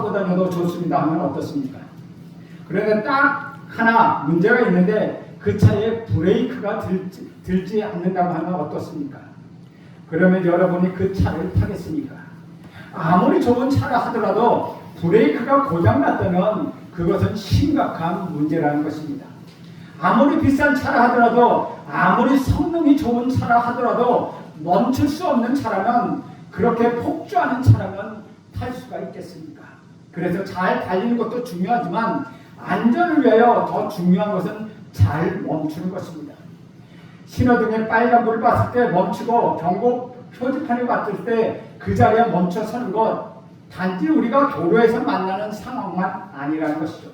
타고 다녀도 좋습니다 하면 어떻습니까? 그런데 딱 하나 문제가 있는데 그 차에 브레이크가 들지 않는다고 하면 어떻습니까? 그러면 여러분이 그 차를 타겠습니까? 아무리 좋은 차라 하더라도 브레이크가 고장났다면 그것은 심각한 문제라는 것입니다. 아무리 비싼 차라 하더라도, 아무리 성능이 좋은 차라 하더라도 멈출 수 없는 차라면, 그렇게 폭주하는 차라면 탈 수가 있겠습니까? 그래서 잘 달리는 것도 중요하지만 안전을 위하여 더 중요한 것은 잘 멈추는 것입니다. 신호등에 빨간불을 봤을 때 멈추고 경고 표지판을 봤을 때 그 자리에 멈춰 서는 것, 단지 우리가 도로에서 만나는 상황만 아니라는 것이죠.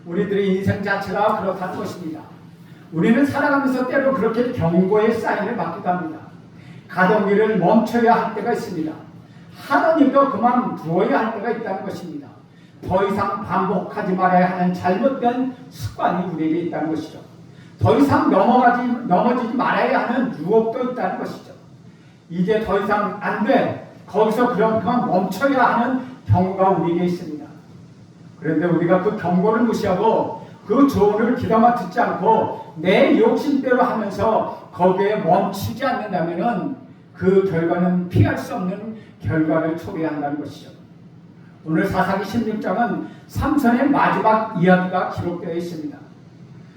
우리들의 인생 자체가 그렇다는 것입니다. 우리는 살아가면서 때로 그렇게 경고의 사인을 받기도 합니다. 가던 길을 멈춰야 할 때가 있습니다. 하던 일도 그만두어야 할 때가 있다는 것입니다. 더 이상 반복하지 말아야 하는 잘못된 습관이 우리에게 있다는 것이죠. 더 이상 넘어지지 말아야 하는 유혹도 있다는 것이죠. 이제 더 이상 안 돼. 거기서 그만 멈춰야 하는 경고가 우리에게 있습니다. 그런데 우리가 그 경고를 무시하고 그 조언을 귀담아 듣지 않고 내 욕심대로 하면서 거기에 멈추지 않는다면 그 결과는 피할 수 없는 결과를 초래한다는 것이죠. 오늘 사사기 16장은 삼손의 마지막 이야기가 기록되어 있습니다.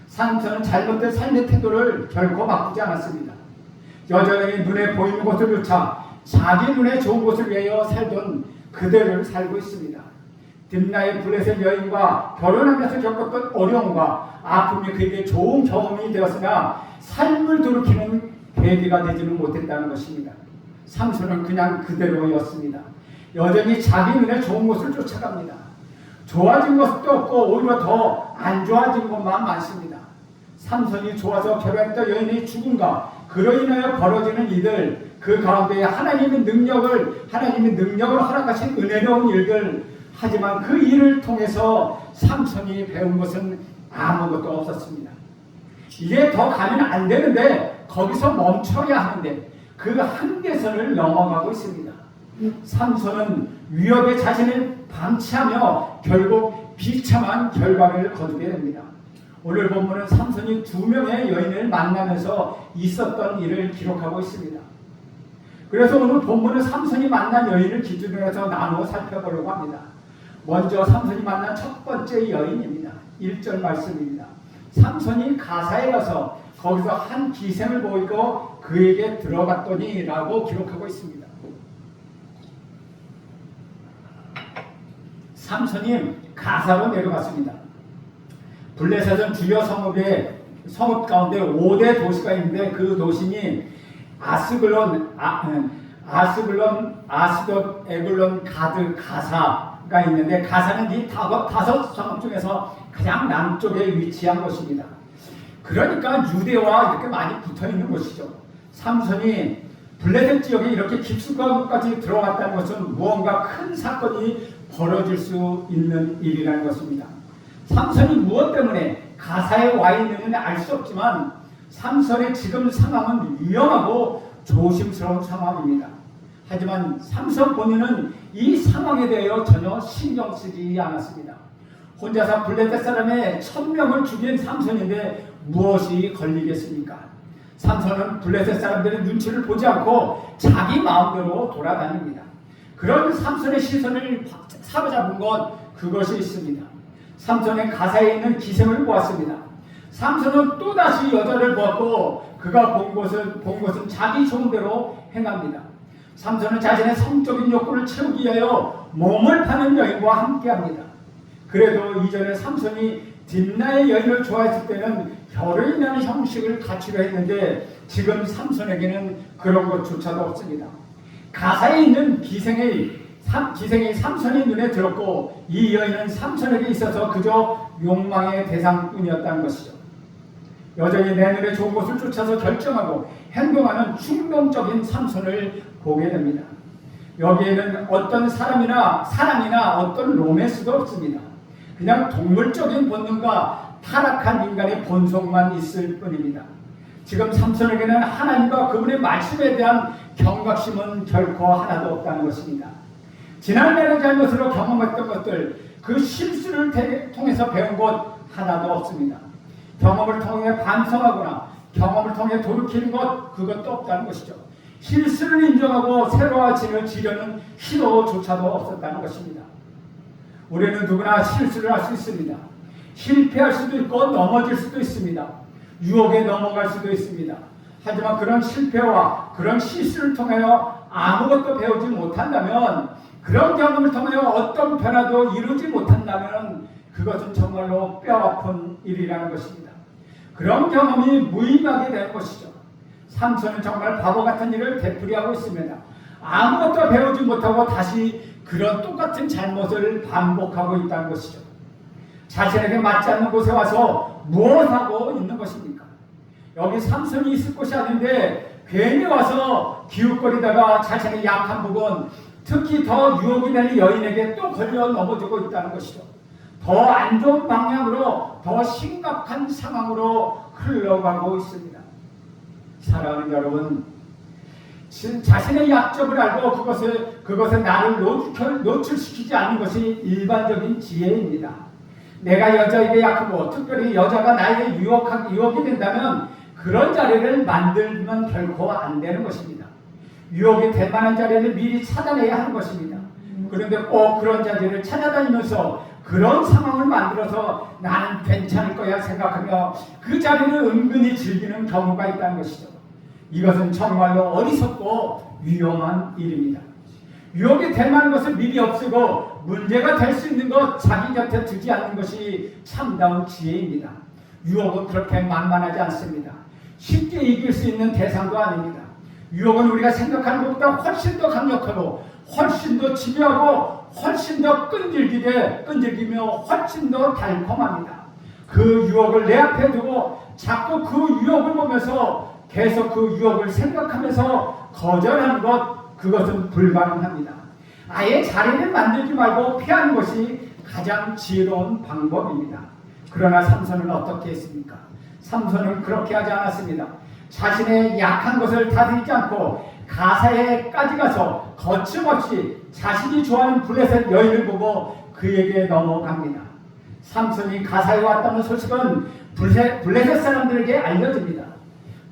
삼손은 잘못된 삶의 태도를 결코 바꾸지 않았습니다. 여전히 눈에 보이는 것을 쫓아 자기 눈에 좋은 것을 위하여 살던 그대를 살고 있습니다. 딥나의 블레셋 여인과 결혼하면서 겪었던 어려움과 아픔이 그에게 좋은 경험이 되었으나 삶을 돌이키는 계기가 되지는 못했다는 것입니다. 삼손은 그냥 그대로였습니다. 여전히 자기 눈에 좋은 것을 쫓아갑니다. 좋아진 것도 없고 오히려 더 안 좋아진 것만 많습니다. 삼손이 좋아서 결혼했던 여인의 죽음과 그로 인하여 벌어지는 이들, 그 가운데 하나님의 능력을 허락하신 은혜로운 일들, 하지만 그 일을 통해서 삼손이 배운 것은 아무것도 없었습니다. 이제 더 가면 안 되는데 거기서 멈춰야 하는데 그 한계선을 넘어가고 있습니다. 삼손은 위협에 자신을 방치하며 결국 비참한 결과를 거두게 됩니다. 오늘 본문은 삼손이 2명의 여인을 만나면서 있었던 일을 기록하고 있습니다. 그래서 오늘 본문은 삼손이 만난 여인을 기준으로 해서 나누어 살펴보려고 합니다. 먼저 삼손이 만난 첫 번째 여인입니다. 1절 말씀입니다. 삼손이 가사에 가서 거기서 한 기생을 보이고 그에게 들어갔더니 라고 기록하고 있습니다. 삼손이 가사로 내려갔습니다. 블레셋은 주요 성읍 가운데 5대 도시가 있는데 그 도시니 아스글론, 아스돗, 에글론, 가드, 가사가 있는데 가사는 이 5 성읍 중에서 가장 남쪽에 위치한 곳입니다. 그러니까 유대와 이렇게 많이 붙어있는 곳이죠. 삼손이 블레셋 지역에 이렇게 깊숙한 곳까지 들어갔다는 것은 무언가 큰 사건이 벌어질 수 있는 일이라는 것입니다. 삼손이 무엇 때문에 가사에 와 있는지는 알 수 없지만 삼손의 지금 상황은 위험하고 조심스러운 상황입니다. 하지만 삼손 본인은 이 상황에 대하여 전혀 신경 쓰지 않았습니다. 혼자서 블레셋 사람의 1000명을 죽인 삼손인데 무엇이 걸리겠습니까? 삼손은 블레셋 사람들의 눈치를 보지 않고 자기 마음대로 돌아다닙니다. 그런 삼손의 시선을 사로잡은 것, 그것이 있습니다. 삼손의 가사에 있는 기생을 보았습니다. 삼손은 또다시 여자를 보았고 그가 본 것은 자기 좋은 대로 행합니다. 삼손은 자신의 성적인 욕구를 채우기 위하여 몸을 파는 여인과 함께합니다. 그래도 이전에 삼손이 딥나의 여인을 좋아했을 때는 결혼이라는 형식을 갖추려 했는데 지금 삼손에게는 그런 것조차도 없습니다. 가사에 있는 기생의 삼손의 눈에 들었고 이 여인은 삼손에게 있어서 그저 욕망의 대상뿐이었다는 것이죠. 여전히 내 눈에 좋은 것을 쫓아서 결정하고 행동하는 충동적인 삼손을 보게 됩니다. 여기에는 어떤 사랑이나 어떤 로맨스도 없습니다. 그냥 동물적인 본능과 타락한 인간의 본성만 있을 뿐입니다. 지금 삼손에게는 하나님과 그분의 말씀에 대한 경각심은 결코 하나도 없다는 것입니다. 지난날의 잘못으로 경험했던 것들, 그 실수를 통해서 배운 것 하나도 없습니다. 경험을 통해 반성하거나 경험을 통해 돌이키는 것, 그것도 없다는 것이죠. 실수를 인정하고 새로워짐을 지려는 시도조차도 없었다는 것입니다. 우리는 누구나 실수를 할 수 있습니다. 실패할 수도 있고 넘어질 수도 있습니다. 유혹에 넘어갈 수도 있습니다. 하지만 그런 실패와 그런 실수를 통하여 아무것도 배우지 못한다면, 그런 경험을 통하여 어떤 변화도 이루지 못한다면 그것은 정말로 뼈아픈 일이라는 것입니다. 그런 경험이 무의미하게 되는 것이죠. 삼손은 정말 바보 같은 일을 되풀이하고 있습니다. 아무것도 배우지 못하고 다시 그런 똑같은 잘못을 반복하고 있다는 것이죠. 자신에게 맞지 않는 곳에 와서 무엇하고 있는 것입니까? 여기 삼손이 있을 곳이 아닌데 괜히 와서 기웃거리다가 자신의 약한 부분, 특히 더 유혹이 되는 여인에게 또 걸려 넘어지고 있다는 것이죠. 더 안 좋은 방향으로, 더 심각한 상황으로 흘러가고 있습니다. 사랑하는 여러분, 자신의 약점을 알고 그것에 나를 노출시키지 않는 것이 일반적인 지혜입니다. 내가 여자에게 약하고 특별히 여자가 나에게 유혹이 된다면 그런 자리를 만들면 결코 안 되는 것입니다. 유혹이 될 만한 자리를 미리 찾아내야 하는 것입니다. 그런데 꼭 그런 자리를 찾아다니면서 그런 상황을 만들어서 나는 괜찮을 거야 생각하며 그 자리를 은근히 즐기는 경우가 있다는 것이죠. 이것은 정말로 어리석고 위험한 일입니다. 유혹이 될 만한 것을 미리 없애고 문제가 될 수 있는 것 자기 곁에 두지 않는 것이 참다운 지혜입니다. 유혹은 그렇게 만만하지 않습니다. 쉽게 이길 수 있는 대상도 아닙니다. 유혹은 우리가 생각하는 것보다 훨씬 더 강력하고 훨씬 더 집요하고 훨씬 더 끈질기며 훨씬 더 달콤합니다. 그 유혹을 내 앞에 두고 자꾸 그 유혹을 보면서 계속 그 유혹을 생각하면서 거절하는 것, 그것은 불가능합니다. 아예 자리를 만들지 말고 피하는 것이 가장 지혜로운 방법입니다. 그러나 삼손은 어떻게 했습니까? 삼손은 그렇게 하지 않았습니다. 자신의 약한 것을 다스리지 않고 가사에까지 가서 거침없이 자신이 좋아하는 블레셋 여인을 보고 그에게 넘어갑니다. 삼손이 가사에 왔다는 소식은 블레셋 사람들에게 알려집니다.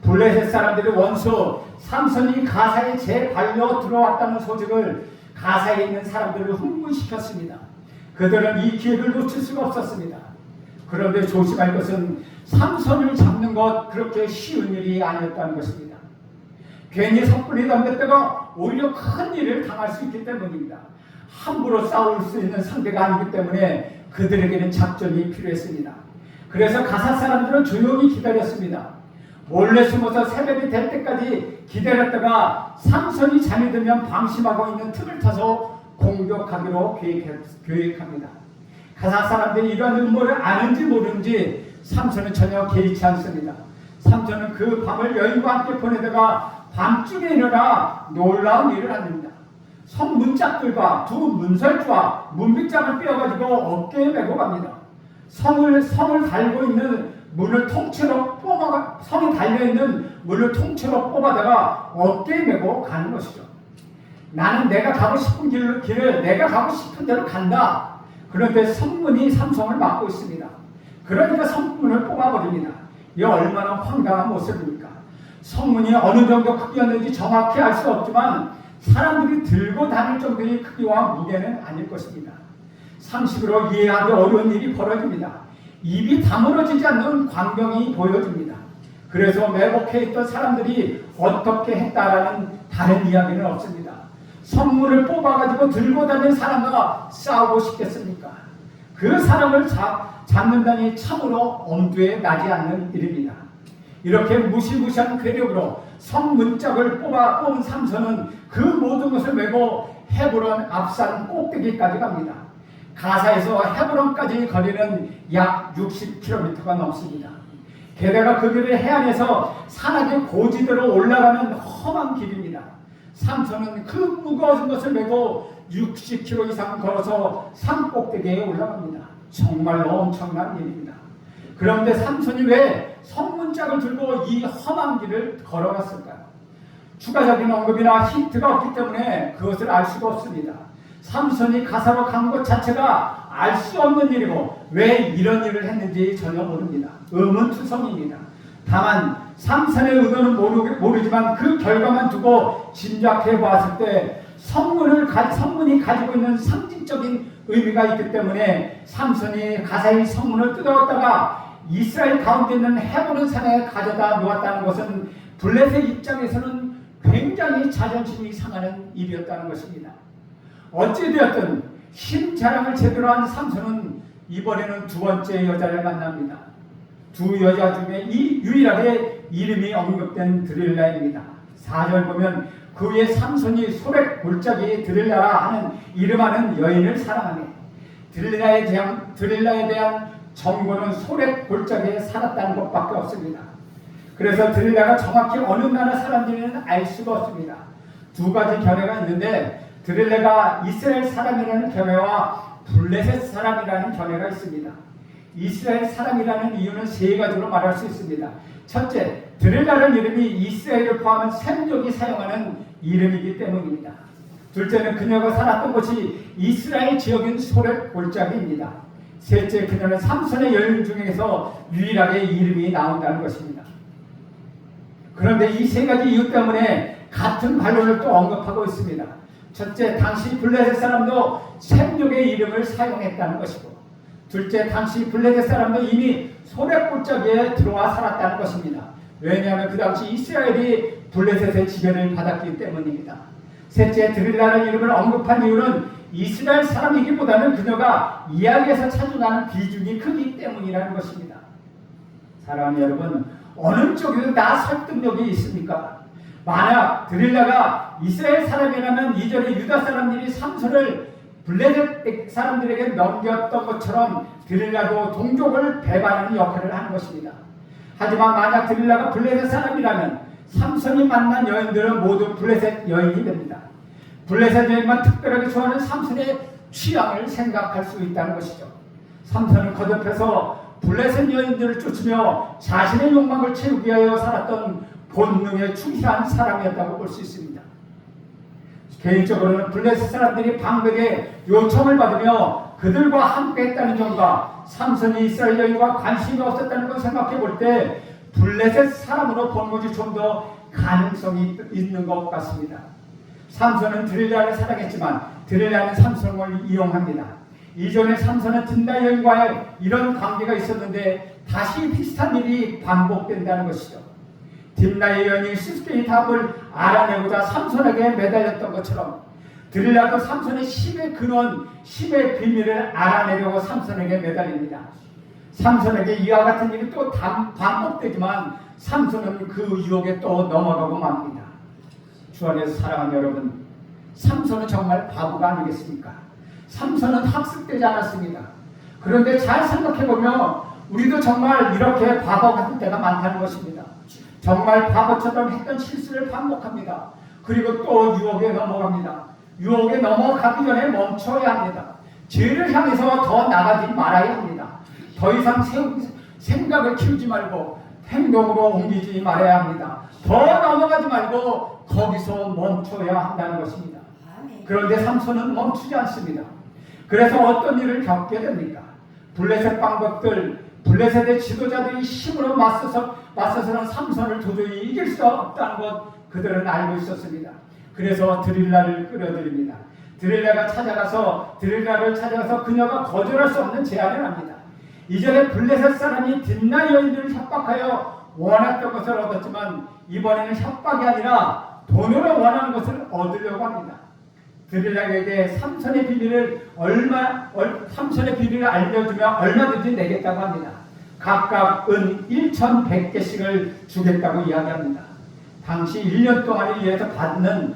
블레셋 사람들의 원수 삼손이 가사에 재발려 들어왔다는 소식을 가사에 있는 사람들을 흥분시켰습니다. 그들은 이 기회를 놓칠 수가 없었습니다. 그런데 조심할 것은 삼손을 잡는 것 그렇게 쉬운 일이 아니었다는 것입니다. 괜히 섣불리 덤볐다가 오히려 큰 일을 당할 수 있기 때문입니다. 함부로 싸울 수 있는 상대가 아니기 때문에 그들에게는 작전이 필요했습니다. 그래서 가사 사람들은 조용히 기다렸습니다. 몰래 숨어서 새벽이 될 때까지 기다렸다가 삼손이 잠이 들면 방심하고 있는 틈을 타서 공격하기로 계획합니다. 가사 사람들이 이런 음모를 아는지 모르는지 삼손은 전혀 개의치 않습니다. 삼손은 그 밤을 여인과 함께 보내다가 밤중에 일어나 놀라운 일을 합니다. 성 문짝들과 두 문설주와 문빗장을 꿰어가지고 어깨에 메고 갑니다. 성을 달고 있는 문을 통째로 성이 달려있는 문을 통째로 뽑아다가 어깨에 메고 가는 것이죠. 나는 내가 가고 싶은 길을 내가 가고 싶은 대로 간다. 그런데 성문이 삼손을 막고 있습니다. 그러니까 성문을 뽑아버립니다. 이 얼마나 황당한 모습입니까? 성문이 어느 정도 크기였는지 정확히 알 수 없지만 사람들이 들고 다닐 정도의 크기와 무게는 아닐 것입니다. 상식으로 이해하기 어려운 일이 벌어집니다. 입이 다물어지지 않는 광경이 보여집니다. 그래서 매복해 있던 사람들이 어떻게 했다라는 다른 이야기는 없습니다. 성문을 뽑아가지고 들고 다니는 사람과 싸우고 싶겠습니까? 그 사람을 잡는다니 참으로 엄두에 나지 않는 일입니다. 이렇게 무시무시한 괴력으로 성문짝을 뽑은 삼손은 그 모든 것을 메고 헤브론 앞산 꼭대기까지 갑니다. 가사에서 헤브론까지 거리는 약 60km가 넘습니다. 게다가 그 길은 해안에서 산악의 고지대로 올라가는 험한 길입니다. 삼손은 그 무거운 것을 메고 60km 이상 걸어서 산 꼭대기에 올라갑니다. 정말로 엄청난 일입니다. 그런데 삼손이 왜 성문짝을 들고 이 험한 길을 걸어갔을까요? 추가적인 언급이나 힌트가 없기 때문에 그것을 알 수가 없습니다. 삼손이 가사로 간 것 자체가 알 수 없는 일이고 왜 이런 일을 했는지 전혀 모릅니다. 의문투성입니다. 다만 삼손의 의도는 모르지만 그 결과만 두고 짐작해 보았을 때 성문이 가지고 있는 상징적인 의미가 있기 때문에 삼손이 가사의 성문을 뜯어왔다가 이스라엘 가운데 있는 헤브론 산에 가져다 놓았다는 것은 블레셋 입장에서는 굉장히 자존심이 상하는 일이었다는 것입니다. 어찌되었든 힘 자랑을 제대로 한 삼손은 이번에는 두 번째 여자를 만납니다. 두 여자 중에 유일하게 이름이 언급된 드릴라입니다. 4절 보면 그 후에 삼손이 소렉 골짜기 드릴라라 하는 이름하는 여인을 사랑하네. 드릴라에 대한 정보는 소렉 골짜기에 살았다는 것밖에 없습니다. 그래서 드릴라가 정확히 어느 나라 사람인지는 알 수가 없습니다. 두 가지 견해가 있는데 드릴라가 이스라엘 사람이라는 견해와 블레셋 사람이라는 견해가 있습니다. 이스라엘 사람이라는 이유는 세 가지로 말할 수 있습니다. 첫째, 드릴라는 이름이 이스라엘을 포함한 셈족이 사용하는 이름이기 때문입니다. 둘째는 그녀가 살았던 곳이 이스라엘 지역인 소렉 골짜기입니다. 셋째, 그녀는 삼손의 여인 중에서 유일하게 이름이 나온다는 것입니다. 그런데 이 세 가지 이유 때문에 같은 반론을 또 언급하고 있습니다. 첫째, 당시 블레셋 사람도 셈족의 이름을 사용했다는 것이고, 둘째, 당시 블레셋 사람도 이미 소렉 골짜기에 들어와 살았다는 것입니다. 왜냐하면 그 당시 이스라엘이 블레셋의 지배를 받았기 때문입니다. 셋째, 드릴라는 이름을 언급한 이유는 이스라엘 사람이기보다는 그녀가 이야기에서 차지하는 비중이 크기 때문이라는 것입니다. 사랑하는 여러분, 어느 쪽에도 다 설득력이 있습니까? 만약 드릴라가 이스라엘 사람이라면 이전에 유다 사람들이 삼손을 블레셋 사람들에게 넘겼던 것처럼 드릴라도 동족을 배반하는 역할을 하는 것입니다. 하지만 만약 드릴라가 블레셋 사람이라면 삼손이 만난 여인들은 모두 블레셋 여인이 됩니다. 블레셋 여인만 특별하게 좋아하는 삼손의 취향을 생각할 수 있다는 것이죠. 삼손은 거듭해서 블레셋 여인들을 쫓으며 자신의 욕망을 채우기 위하여 살았던 본능에 충실한 사람이었다고 볼 수 있습니다. 개인적으로는 블레셋 사람들이 방백의 요청을 받으며 그들과 함께 했다는 점과 삼손이 이스라엘 여인과 관심이 없었다는 걸 생각해 볼 때 블레셋 사람으로 본 것이 좀 더 가능성이 있는 것 같습니다. 삼손은 드릴라를 사랑했지만 드릴라는 삼손을 이용합니다. 이전에 삼손은 딘다 여인과의 이런 관계가 있었는데 다시 비슷한 일이 반복된다는 것이죠. 딘다의 여인이 시스템의 답을 알아내고자 삼손에게 매달렸던 것처럼 드릴라도 삼손의 힘의 근원, 힘의 비밀을 알아내려고 삼손에게 매달립니다. 삼손에게 이와 같은 일이 또 반복되지만 삼손은 그 유혹에 또 넘어가고 맙니다. 주 안에서 사랑하는 여러분, 삼손은 정말 바보가 아니겠습니까? 삼손은 학습되지 않았습니다. 그런데 잘 생각해보면 우리도 정말 이렇게 바보 같은 때가 많다는 것입니다. 정말 바보처럼 했던 실수를 반복합니다. 그리고 또 유혹에 넘어갑니다. 유혹에 넘어가기 전에 멈춰야 합니다. 죄를 향해서 더 나가지 말아야 합니다. 더 이상 생각을 키우지 말고 행동으로 옮기지 말아야 합니다. 더 넘어가지 말고 거기서 멈춰야 한다는 것입니다. 그런데 삼손은 멈추지 않습니다. 그래서 어떤 일을 겪게 됩니까? 블레셋 방법들, 블레셋의 지도자들이 힘으로 맞서서는 삼손을 도저히 이길 수 없다는 것 그들은 알고 있었습니다. 그래서 드릴라를 끌어들입니다. 드릴라를 찾아가서 그녀가 거절할 수 없는 제안을 합니다. 이전에 블레셋 사람이 딘나 여인들을 협박하여 원했던 것을 얻었지만 이번에는 협박이 아니라 돈으로 원하는 것을 얻으려고 합니다. 드릴라에게 삼손의 비밀을 알려주면 얼마든지 내겠다고 합니다. 각각 은 1,100개씩을 주겠다고 이야기합니다. 당시 1년 동안을 위해서 받는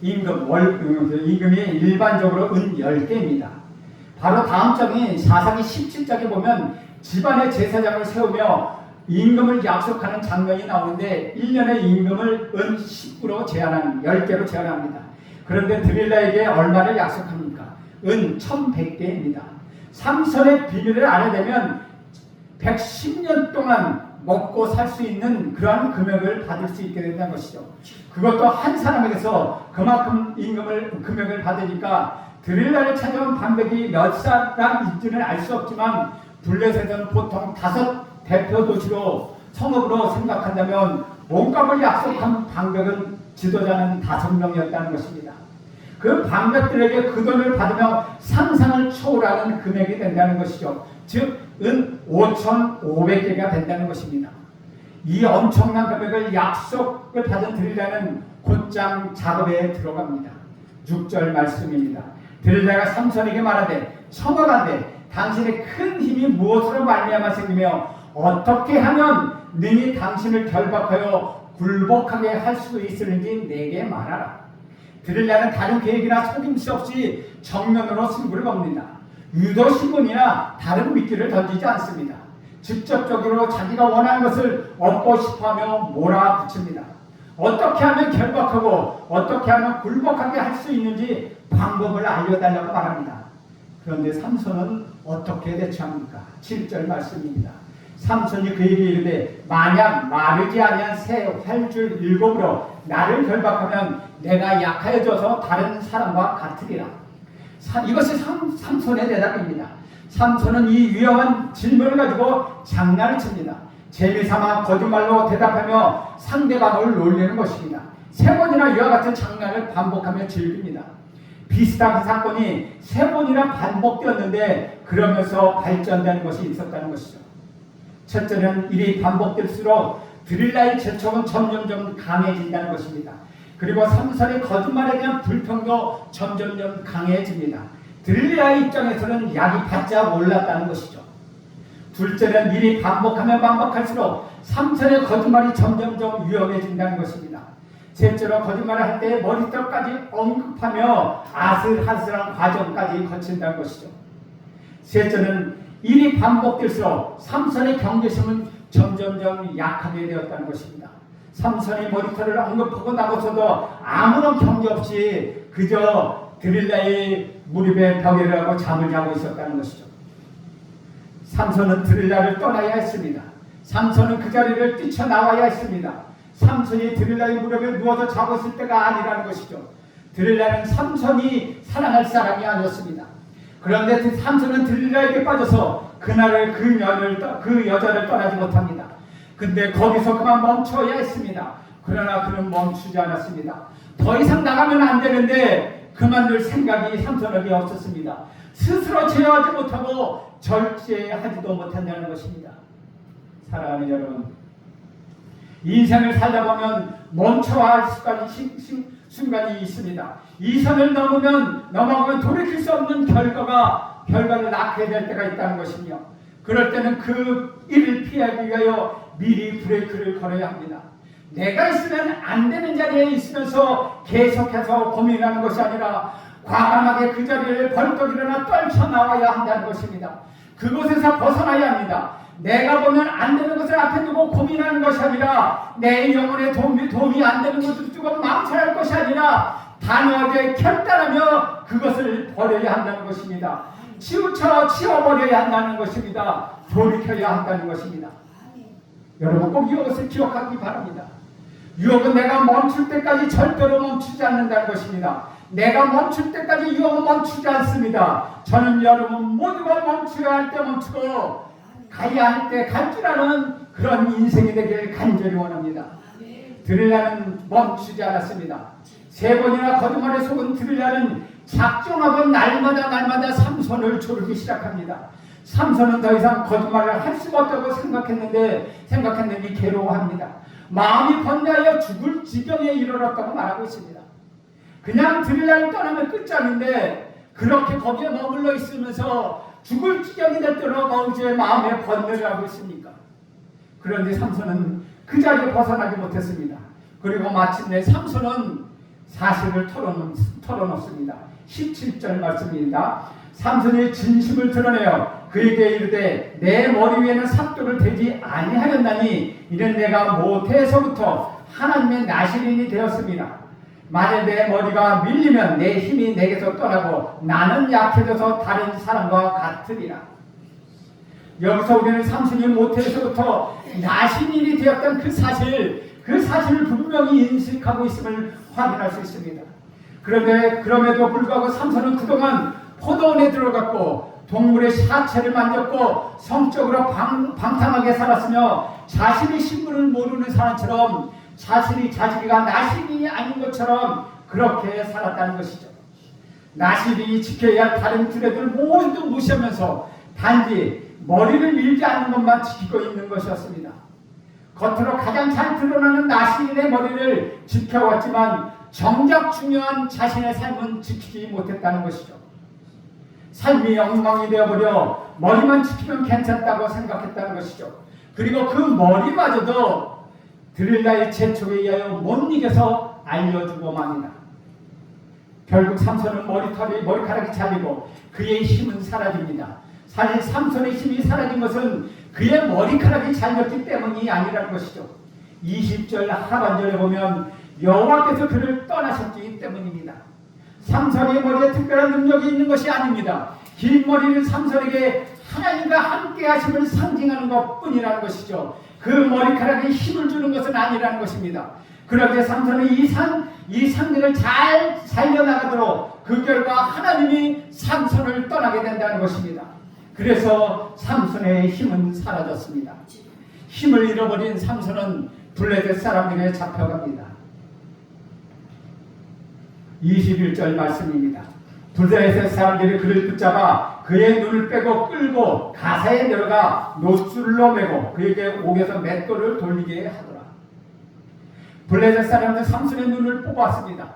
임금이 일반적으로 은 10개입니다. 바로 다음 장인 사사기 17장에 보면 집안의 제사장을 세우며 임금을 약속하는 장면이 나오는데 1년의 임금을 은 10구로 제한하는 10개로 제한합니다. 그런데 드릴라에게 얼마를 약속합니까? 은 1,100개입니다. 삼손의 비밀을 알아내면 110년 동안 먹고 살 수 있는 그러한 금액을 받을 수 있게 된다는 것이죠. 그것도 한 사람에게서 그만큼 금액을 받으니까 드릴라를 찾아온 반백이 몇 사람인지는 알 수 없지만 블레셋은 보통 5 대표 도시로 성읍으로 생각한다면 몸값을 약속한 방백은 지도자는 5명이었다는 것입니다. 그 방백들에게 그 돈을 받으며 상상을 초월하는 금액이 된다는 것이죠. 즉, 은 5,500개가 된다는 것입니다. 이 엄청난 금액을 약속을 받은 드릴라는 곧장 작업에 들어갑니다. 6절 말씀입니다. 드릴라가 삼손에게 말하되 청하건대 당신의 큰 힘이 무엇으로 말미암아 생기며 어떻게 하면 능히 당신을 결박하여 굴복하게 할 수 있을는지 내게 말하라. 드릴라는 다른 계획이나 속임수 없이 정면으로 승부를 겁니다. 유도 신문이나 다른 미끼를 던지지 않습니다. 직접적으로 자기가 원하는 것을 얻고 싶어하며 몰아붙입니다. 어떻게 하면 결박하고 어떻게 하면 굴복하게 할 수 있는지 방법을 알려달라고 말합니다. 그런데 삼손은 어떻게 대처합니까? 7절 말씀입니다. 삼손이 그에게 이르되 만약 마르지 아니한 새 활줄 7으로 나를 결박하면 내가 약하여져서 다른 사람과 같으리라. 이것이 삼손의 대답입니다. 삼손은 이 위험한 질문을 가지고 장난을 칩니다. 재미삼아 거짓말로 대답하며 상대방을 놀리는 것입니다. 3번이나 이와 같은 장난을 반복하며 즐깁니다. 비슷한 사건이 3번이나 반복되었는데 그러면서 발전되는 것이 있었다는 것이죠. 첫째는 일이 반복될수록 드릴라의 재촉은 점점점 강해진다는 것입니다. 그리고 삼손의 거짓말에 대한 불평도 점점점 강해집니다. 드릴라의 입장에서는 약이 바짝 올랐다는 것이죠. 둘째는 일이 반복하면 반복할수록 삼손의 거짓말이 점점점 위험해진다는 것입니다. 셋째로 거짓말을 할 때 머리털까지 언급하며 아슬아슬한 과정까지 거친다는 것이죠. 셋째는 일이 반복될수록 삼손의 경계심은 점점점 약하게 되었다는 것입니다. 삼손이 머리털을 언급하고 나고서도 아무런 경계 없이 그저 드릴라의 무릎에 벽에를 하고 잠을 자고 있었다는 것이죠. 삼손은 드릴라를 떠나야 했습니다. 삼손은 그 자리를 뛰쳐나와야 했습니다. 삼손이 드릴라의 무릎에 누워서 자고 있을 때가 아니라는 것이죠. 드릴라는 삼손이 사랑할 사람이 아니었습니다. 그런데 삼손은 드릴라에게 빠져서 그날을 그 여자를 떠나지 못합니다. 근데 거기서 그만 멈춰야 했습니다. 그러나 그는 멈추지 않았습니다. 더 이상 나가면 안 되는데 그만둘 생각이 삼손에게 없었습니다. 스스로 제어하지 못하고 절제하지도 못한다는 것입니다. 사랑하는 여러분, 인생을 살다 보면 멈춰야 할 순간이 있습니다. 이 선을 넘어가면 돌이킬 수 없는 결과를 낳게 될 때가 있다는 것이며, 그럴 때는 그 일을 피하기 위하여 미리 브레이크를 걸어야 합니다. 내가 있으면 안 되는 자리에 있으면서 계속해서 고민하는 것이 아니라 과감하게 그 자리를 벌떡 일어나 떨쳐나와야 한다는 것입니다. 그곳에서 벗어나야 합니다. 내가 보면 안 되는 것을 앞에 두고 고민하는 것이 아니라 내 영혼에 도움이 안 되는 것을 두고 망설일 것이 아니라 단호하게 결단하며 그것을 버려야 한다는 것입니다. 치워버려야 한다는 것입니다. 돌이켜야 한다는 것입니다. 여러분 꼭 이것을 기억하기 바랍니다. 유혹은 내가 멈출 때까지 절대로 멈추지 않는다는 것입니다. 내가 멈출 때까지 유혹은 멈추지 않습니다. 저는 여러분 모두가 멈춰야 할 때 멈추고 가야 할 때 갈 줄 아는 그런 인생이 되길 간절히 원합니다. 드릴라는 멈추지 않았습니다. 3번이나 거짓말에 속은 드릴라는 작정하고 날마다 삼손을 조르기 시작합니다. 삼손은 더 이상 거짓말을 할 수가 없다고 생각했는지 괴로워합니다. 마음이 번뇌하여 죽을 지경에 이르렀다고 말하고 있습니다. 그냥 드릴라를 떠나면 끝장인데 그렇게 거기에 머물러 있으면서 죽을 지경이 됐도록 어제 마음에 번뇌를 하고 있습니까? 그런데 삼손은 그 자리에 벗어나지 못했습니다. 그리고 마침내 삼손은 사실을 털어놓습니다. 17절 말씀입니다. 삼손이 진심을 드러내어 그에게 이르되 내 머리 위에는 삭도를 대지 아니하였나니 이는 내가 모태에서부터 하나님의 나시린이 되었습니다. 만일 내 머리가 밀리면 내 힘이 내게서 떠나고 나는 약해져서 다른 사람과 같으리라. 여기서 우리는 삼손이 모태에서부터 나시린이 되었던 그 사실을 분명히 인식하고 있음을 확인할 수 있습니다. 그럼에도 불구하고 삼손은 그동안 포도원에 들어갔고 동물의 사체를 만졌고 성적으로 방탕하게 살았으며 자신의 신분을 모르는 사람처럼 자신이가 나시린이 아닌 것처럼 그렇게 살았다는 것이죠. 나시린이 지켜야 할 다른 규례들 모두 무시하면서 단지 머리를 밀지 않는 것만 지키고 있는 것이었습니다. 겉으로 가장 잘 드러나는 나시린의 머리를 지켜왔지만 정작 중요한 자신의 삶은 지키지 못했다는 것이죠. 삶이 엉망이 되어버려 머리만 지키면 괜찮다고 생각했다는 것이죠. 그리고 그 머리마저도 드릴라의 재촉에 의하여 못 이겨서 알려주고 맙니다. 결국 삼손은 머리카락이 잘리고 그의 힘은 사라집니다. 사실 삼손의 힘이 사라진 것은 그의 머리카락이 잘렸기 때문이 아니라는 것이죠. 20절 하반절에 보면 여호와께서 그를 떠나셨기 때문입니다. 삼손의 머리에 특별한 능력이 있는 것이 아닙니다. 긴 머리는 삼손에게 하나님과 함께 하심을 상징하는 것뿐이라는 것이죠. 그 머리카락에 힘을 주는 것은 아니라는 것입니다. 그런데 삼손은 이 상징을 잘 살려나가도록 그 결과 하나님이 삼손을 떠나게 된다는 것입니다. 그래서 삼손의 힘은 사라졌습니다. 힘을 잃어버린 삼손은 블레셋 사람들에게 잡혀갑니다. 21절 말씀입니다. 블레셋 사람들이 그를 붙잡아 그의 눈을 빼고 끌고 가사에 내려가 노줄로 매고 그에게 옥에서 맷돌을 돌리게 하더라. 블레셋 사람은 삼손의 눈을 뽑았습니다.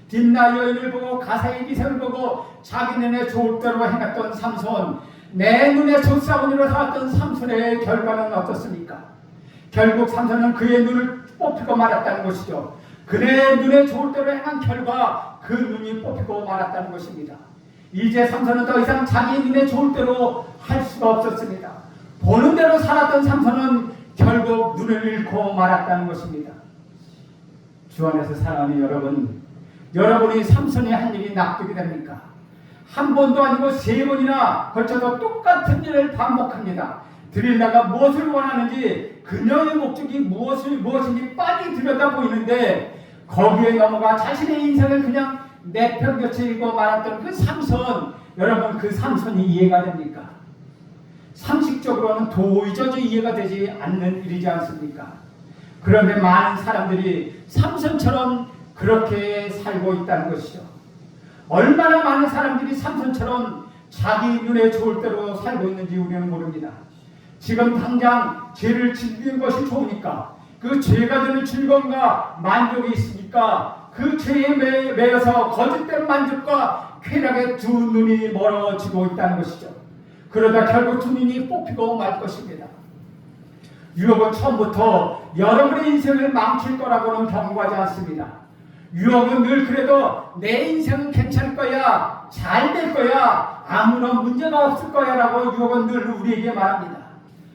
딥나 여인을 보고 가사의 기색을 보고 자기 눈에 좋을 대로 행했던 삼손, 내 눈에 좋사오니로 살았던 삼손의 결과는 어떻습니까? 결국 삼손은 그의 눈을 뽑히고 말았다는 것이죠. 그의 눈에 좋을 대로 행한 결과 그 눈이 뽑히고 말았다는 것입니다. 이제 삼손은 더 이상 자기 눈에 좋을 대로 할 수가 없었습니다. 보는 대로 살았던 삼손은 결국 눈을 잃고 말았다는 것입니다. 주 안에서 사랑하는 여러분, 여러분이 삼손이 한 일이 납득이 됩니까? 한 번도 아니고 3번이나 걸쳐서 똑같은 일을 반복합니다. 드릴라가 무엇을 원하는지 그녀의 목적이 무엇인지 빤히 들여다 보이는데 거기에 넘어가 자신의 인생을 그냥 내팽겨치고 말았던 그 삼손, 여러분 그 삼손이 이해가 됩니까? 상식적으로는 도저히 이해가 되지 않는 일이지 않습니까? 그런데 많은 사람들이 삼손처럼 그렇게 살고 있다는 것이죠. 얼마나 많은 사람들이 삼손처럼 자기 눈에 좋을 대로 살고 있는지 우리는 모릅니다. 지금 당장 죄를 즐기는 것이 좋으니까, 그 죄가 주는 즐거움과 만족이 있으니까 그 죄에 매여서 거짓된 만족과 쾌락에 두 눈이 멀어지고 있다는 것이죠. 그러다 결국 두 눈이 뽑히고 말 것입니다. 유혹은 처음부터 여러분의 인생을 망칠 거라고는 경고하지 않습니다. 유혹은 늘 그래도 내 인생은 괜찮을 거야, 잘 될 거야, 아무런 문제가 없을 거야 라고 유혹은 늘 우리에게 말합니다.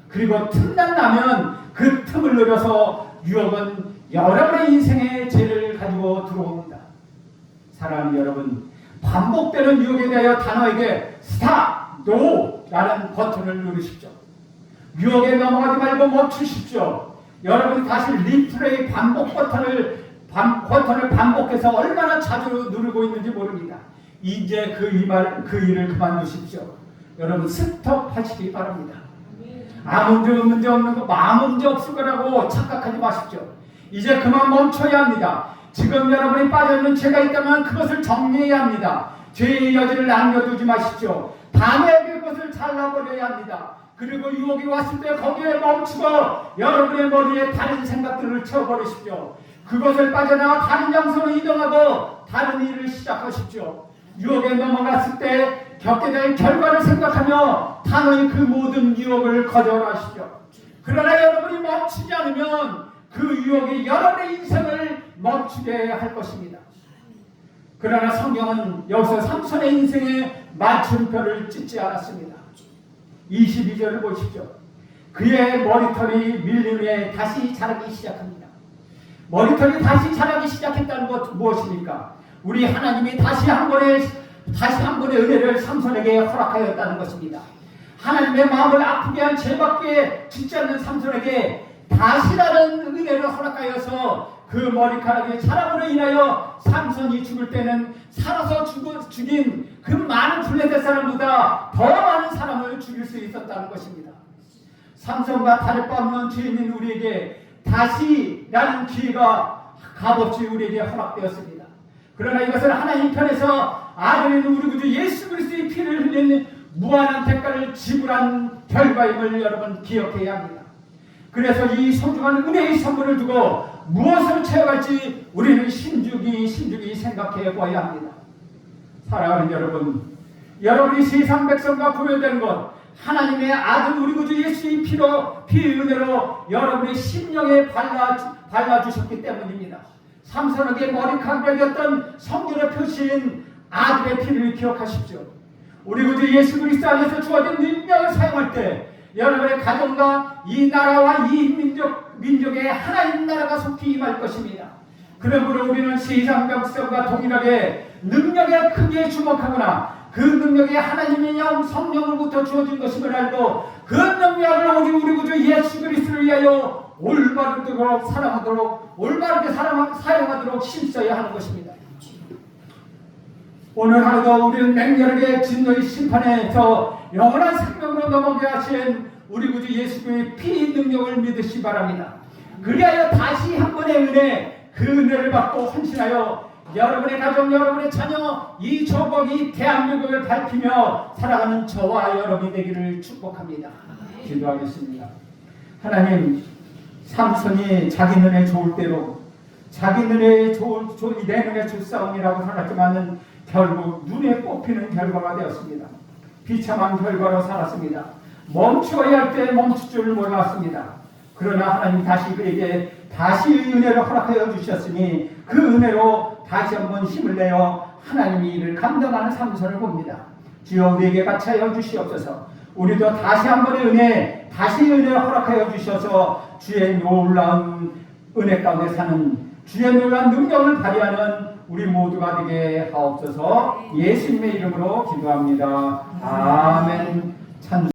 그리고 틈만 나면 그 틈을 노려서 유혹은 여러분의 인생에 죄를 가지고 들어옵니다. 사랑하는 여러분, 반복되는 유혹에 대하여 단어에게 스탑, 노 라는 버튼을 누르십시오. 유혹에 넘어가지 말고 멈추십시오. 여러분이 다시 리플레이 반복 버튼을 반복해서 얼마나 자주 누르고 있는지 모릅니다. 이제 그 일을 그만두십시오. 여러분 스톱하시기 바랍니다. 아무 문제 없는 거, 아무 문제 없을 거라고 착각하지 마십시오. 이제 그만 멈춰야 합니다. 지금 여러분이 빠져있는 죄가 있다면 그것을 정리해야 합니다. 죄의 여지를 남겨두지 마십시오. 단호하게 그것을 잘라버려야 합니다. 그리고 유혹이 왔을 때 거기에 멈추고 여러분의 머리에 다른 생각들을 채워버리십시오. 그것을 빠져나와 다른 장소로 이동하고 다른 일을 시작하십시오. 유혹에 넘어갔을 때 겪게 될 결과를 생각하며 단호히 그 모든 유혹을 거절하십시오. 그러나 여러분이 멈추지 않으면 그 유혹이 여러분의 인생을 멈추게 할 것입니다. 그러나 성경은 여기서 삼손의 인생에 맞춤표를 찍지 않았습니다. 22절을 보십시오. 그의 머리털이 밀린 후에 다시 자라기 시작합니다. 머리털이 다시 자라기 시작했다는 것 무엇입니까? 우리 하나님이 다시 한 번의 은혜를 삼손에게 허락하였다는 것입니다. 하나님의 마음을 아프게 한 죄밖에 짓지 않는 삼손에게 다시라는 은혜를 허락하여서 그 머리카락의 자람으로 인하여 삼손이 죽을 때는 살아서 죽인 그 많은 블레셋 사람보다 더 많은 사람을 죽일 수 있었다는 것입니다. 삼손과 다를 바 없는 죄인인 우리에게 다시라는 기회가 값없이 우리에게 허락되었습니다. 그러나 이것은 하나님 편에서 아들인 우리 구주 예수 그리스도의 피를 흘린 무한한 대가를 지불한 결과임을 여러분 기억해야 합니다. 그래서 이 소중한 은혜의 선물을 두고 무엇을 채워갈지 우리는 신중히 생각해 보아야 합니다. 사랑하는 여러분, 여러분이 세상 백성과 구별된 것, 하나님의 아들 우리 구주 예수의 피의 은혜로 여러분의 심령에 발라주셨기 때문입니다. 삼손에게 머리카락이었던 성결의 표시인 아들의 피를 기억하십시오. 우리 구주 예수 그리스도 안에서 주어진 능력을 사용할 때 여러분의 가정과 이 나라와 이 민족의 하나님 나라가 속히 임할 것입니다. 그러므로 우리는 세상 백성과 동일하게 능력에 크게 주목하거나 그 능력이 하나님의 영 성령으로부터 주어진 것임을 알고 그 능력을 오직 우리 구주 예수 그리스도를 위하여 올바르도록 사랑하도록 올바르게 사용하도록 힘써야 하는 것입니다. 오늘 하루도 우리는 맹렬하게 진노의 심판에서 영원한 생명으로 넘어가게 하신 우리 구주 예수의 피 능력을 믿으시 바랍니다. 그리하여 다시 한 번의 은혜, 그 은혜를 받고 헌신하여 여러분의 가정, 여러분의 자녀, 이 조국, 이 대한민국을 밝히며 살아가는 저와 여러분이 되기를 축복합니다. 기도하겠습니다. 하나님, 삼손이 자기 눈에 좋을 대로 자기 눈에 내 눈에 줄 싸움이라고 생각했지만 결국 눈에 뽑히는 결과가 되었습니다. 비참한 결과로 살았습니다. 멈추어야 할 때 멈출 줄 몰랐습니다. 그러나 하나님 다시 그에게 다시 은혜를 허락하여 주셨으니 그 은혜로 다시 한번 힘을 내어 하나님의 일을 감당하는 삼손을 봅니다. 주여 우리에게 같이 하여 주시옵소서. 우리도 다시 한번의 은혜, 다시 은혜를 허락하여 주셔서 주의 놀라운 은혜 가운데 사는 주의 놀라운 능력을 발휘하는 우리 모두가 되게 하옵소서. 예수님의 이름으로 기도합니다. 아멘. 찬